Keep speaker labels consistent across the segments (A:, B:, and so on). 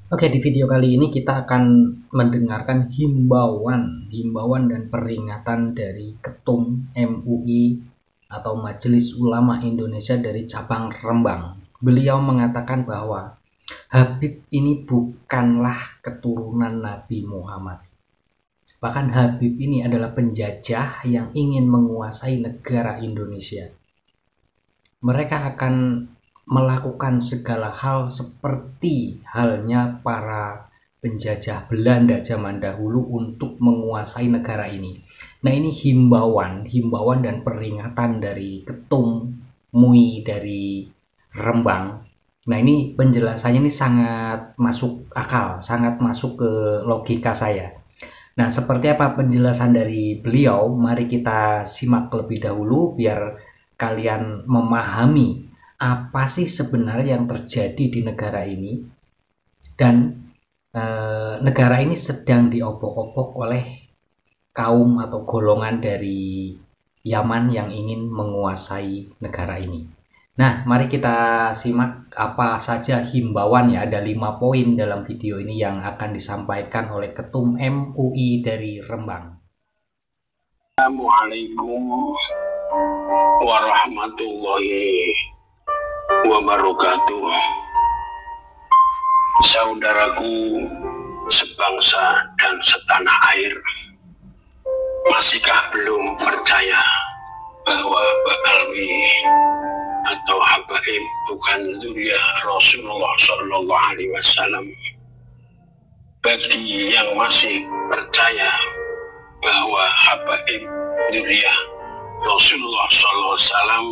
A: Oke, di video kali ini kita akan mendengarkan himbauan dan peringatan dari Ketum MUI atau Majelis Ulama Indonesia dari cabang Rembang. Beliau mengatakan bahwa Habib ini bukanlah keturunan Nabi Muhammad. Bahkan Habib ini adalah penjajah yang ingin menguasai negara Indonesia. Mereka akan melakukan segala hal seperti halnya para penjajah Belanda zaman dahulu untuk menguasai negara ini. Nah, ini himbauan dan peringatan dari Ketum MUI dari Rembang. Nah, ini penjelasannya ini sangat masuk akal, sangat masuk ke logika saya. Nah, seperti apa penjelasan dari beliau? Mari kita simak terlebih dahulu biar kalian memahami apa sih sebenarnya yang terjadi di negara ini, dan negara ini sedang diobok-obok oleh kaum atau golongan dari Yaman yang ingin menguasai negara ini. Nah, mari kita simak apa saja himbauan ya. Ada 5 poin dalam video ini yang akan disampaikan oleh Ketum MUI dari Rembang.
B: Assalamualaikum warahmatullahi wabarakatuh. Saudaraku sebangsa dan setanah air, masihkah belum percaya bahwa Ba'alwi atau Habaib bukan zuriyah Rasulullah Sallallahu Alaihi Wasallam? Bagi yang masih percaya bahwa Habaib zuriyah Rasulullah Sallallahu Alaihi Wasallam,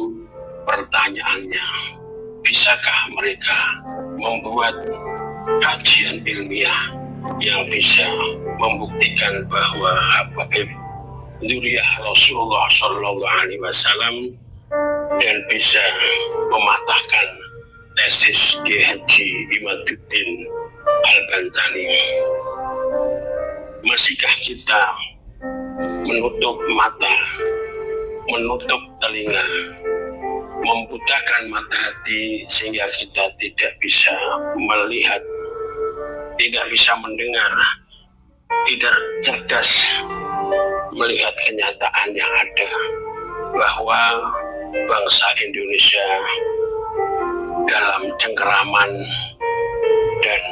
B: pertanyaannya, bisakah mereka membuat kajian ilmiah yang bisa membuktikan bahwa Habaib zuriyah Rasulullah Sallallahu Alaihi Wasallam dan bisa mematahkan tesis Kiai Haji Imaduddin Al-Bantani? Masihkah kita menutup mata, menutup telinga, membutakan mata hati sehingga kita tidak bisa melihat, tidak bisa mendengar, tidak cerdas melihat kenyataan yang ada bahwa bangsa Indonesia dalam cengkeraman dan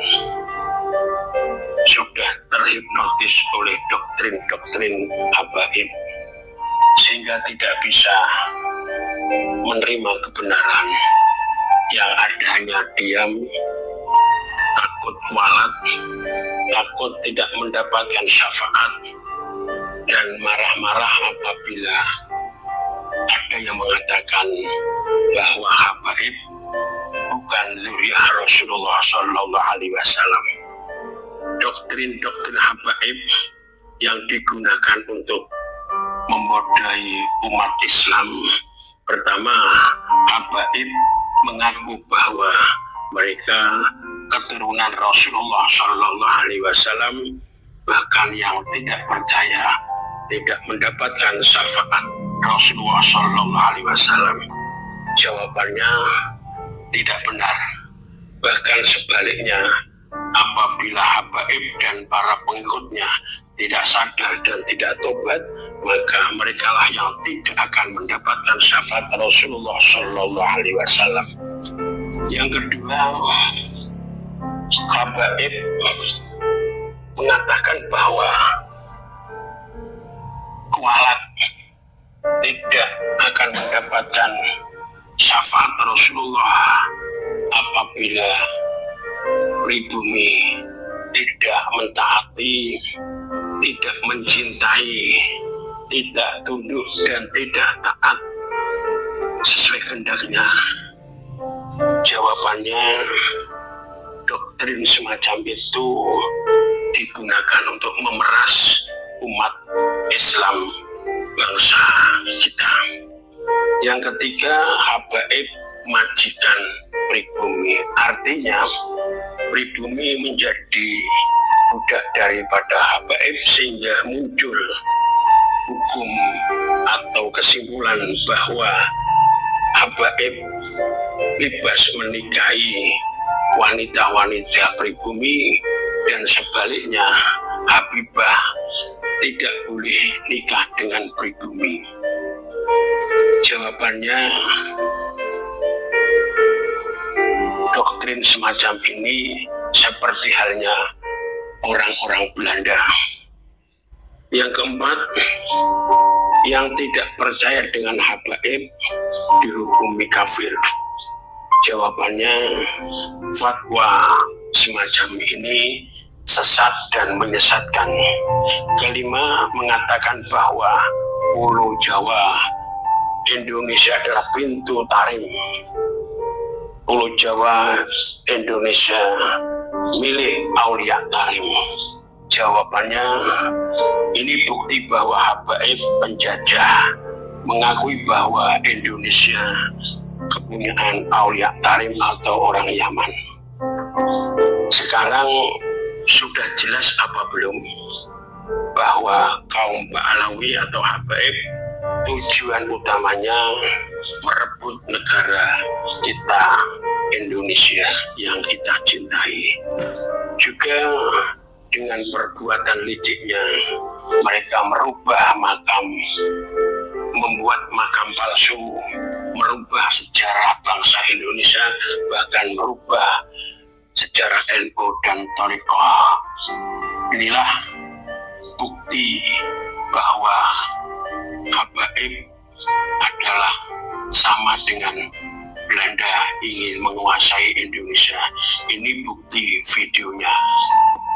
B: sudah terhipnotis oleh doktrin-doktrin habaib sehingga tidak bisa menerima kebenaran, yang ada hanya diam, takut walat, takut tidak mendapatkan syafaat, dan marah-marah apabila ada yang mengatakan bahwa habaib bukan zuriyah Rasulullah Sallallahu Alaihi Wasallam. Doktrin-doktrin habaib yang digunakan untuk memodai umat Islam. Pertama, habaib mengaku bahwa mereka keturunan Rasulullah Sallallahu Alaihi Wasallam, bahkan yang tidak percaya tidak mendapatkan syafaat Rasulullah Sallallahu Alaihi Wasallam. Jawabannya tidak benar. Bahkan sebaliknya, apabila habaib dan para pengikutnya tidak sadar dan tidak tobat, maka merekalah yang tidak akan mendapatkan syafaat Rasulullah Sallallahu Alaihi Wasallam. Yang kedua, habaib mengatakan bahwa kualat tidak akan mendapatkan syafaat Rasulullah apabila pribumi tidak mentaati, tidak mencintai, tidak tunduk dan tidak taat sesuai kehendaknya. Jawabannya, doktrin semacam itu digunakan untuk memeras umat Islam bangsa kita. Yang ketiga, habaib majikan pribumi, artinya pribumi menjadi budak daripada habaib sehingga muncul hukum atau kesimpulan bahwa habaib bebas menikahi wanita-wanita pribumi, dan sebaliknya Habibah tidak boleh nikah dengan pribumi? Jawabannya, doktrin semacam ini seperti halnya orang-orang Belanda. Yang keempat, yang tidak percaya dengan habaib dihukumi kafir. Jawabannya, fatwa semacam ini sesat dan menyesatkan. Kelima, mengatakan bahwa Pulau Jawa Indonesia adalah pintu tarim. Pulau Jawa Indonesia milik Aulia Tarim. Jawabannya, ini bukti bahwa habaib penjajah mengakui bahwa Indonesia kepunyaan Aulia Tarim atau orang Yaman. Sekarang sudah jelas apa belum bahwa kaum Ba'alawi atau habaib tujuan utamanya merebut negara kita Indonesia yang kita cintai. Juga dengan perbuatan liciknya mereka merubah makam, membuat makam palsu, merubah sejarah bangsa Indonesia, bahkan merubah sejarah NU dan Thariqah. Inilah bukti bahwa habaib adalah sama dengan Belanda ingin menguasai Indonesia. Ini bukti videonya.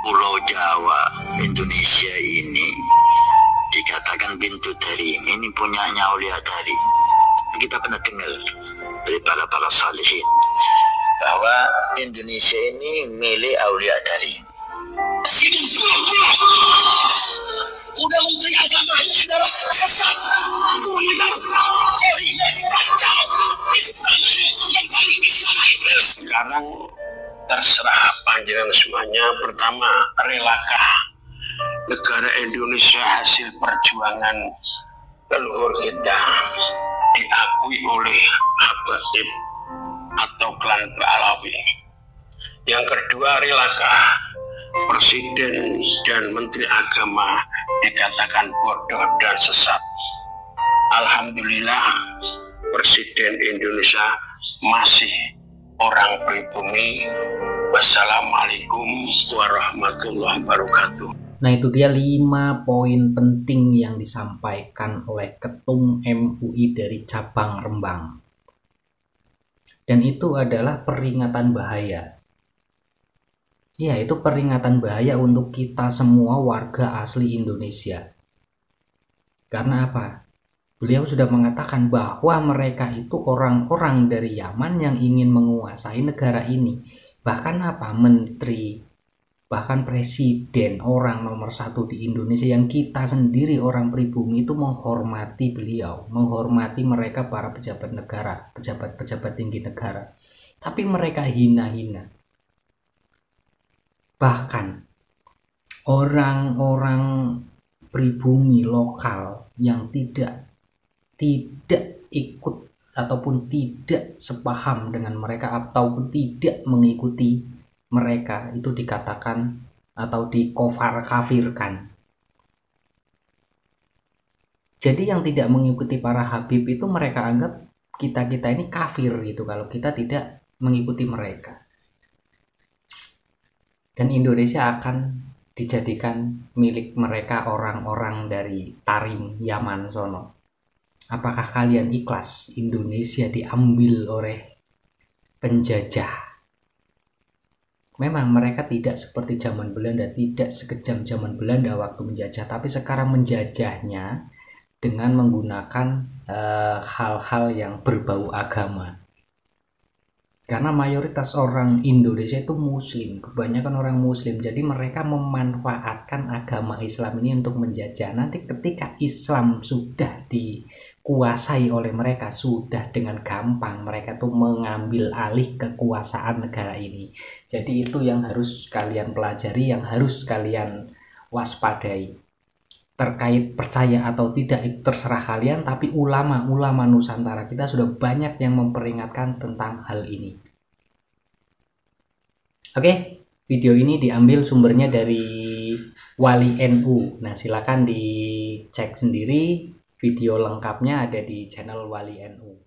C: Pulau Jawa Indonesia ini dikatakan pintu tarim, ini punyanya Aulia Tarim. Kita pernah dengar dari para salihin bahwa Indonesia ini milik Aulia Tarim.
B: Udah menteri agamanya saudara sesat, sekarang terserah panjenengan semuanya. Pertama, relakah negara Indonesia hasil perjuangan leluhur kita diakui oleh habaib atau klan Ba'alawi? Yang kedua, relakah Presiden dan Menteri Agama dikatakan bodoh dan sesat? Alhamdulillah, Presiden Indonesia masih orang pribumi. Wassalamualaikum warahmatullahi wabarakatuh.
A: Nah, itu dia 5 poin penting yang disampaikan oleh Ketum MUI dari cabang Rembang. Dan itu adalah peringatan bahaya. Ya, itu peringatan bahaya untuk kita semua warga asli Indonesia. Karena apa? Beliau sudah mengatakan bahwa mereka itu orang-orang dari Yaman yang ingin menguasai negara ini. Bahkan apa? Menteri, bahkan presiden, orang nomor 1 di Indonesia yang kita sendiri orang pribumi itu menghormati beliau, menghormati mereka para pejabat negara, pejabat-pejabat tinggi negara. Tapi mereka hina-hina. Bahkan orang-orang pribumi lokal yang tidak ikut ataupun tidak sepaham dengan mereka ataupun tidak mengikuti mereka itu dikatakan atau dikafirkan. Jadi yang tidak mengikuti para habib itu mereka anggap kita ini kafir gitu kalau kita tidak mengikuti mereka. Dan Indonesia akan dijadikan milik mereka orang-orang dari Tarim, Yaman sono. Apakah kalian ikhlas Indonesia diambil oleh penjajah? Memang mereka tidak seperti zaman Belanda, tidak sekejam zaman Belanda waktu menjajah, tapi sekarang menjajahnya dengan menggunakan hal-hal yang berbau agama. Karena mayoritas orang Indonesia itu muslim, kebanyakan orang muslim, jadi mereka memanfaatkan agama Islam ini untuk menjajah. Nanti ketika Islam sudah dikuasai oleh mereka, sudah dengan gampang mereka tuh mengambil alih kekuasaan negara ini. Jadi itu yang harus kalian pelajari, yang harus kalian waspadai. Terkait percaya atau tidak itu terserah kalian, tapi ulama-ulama Nusantara kita sudah banyak yang memperingatkan tentang hal ini. Oke, video ini diambil sumbernya dari Wali NU. Nah, silakan dicek sendiri, video lengkapnya ada di channel Wali NU.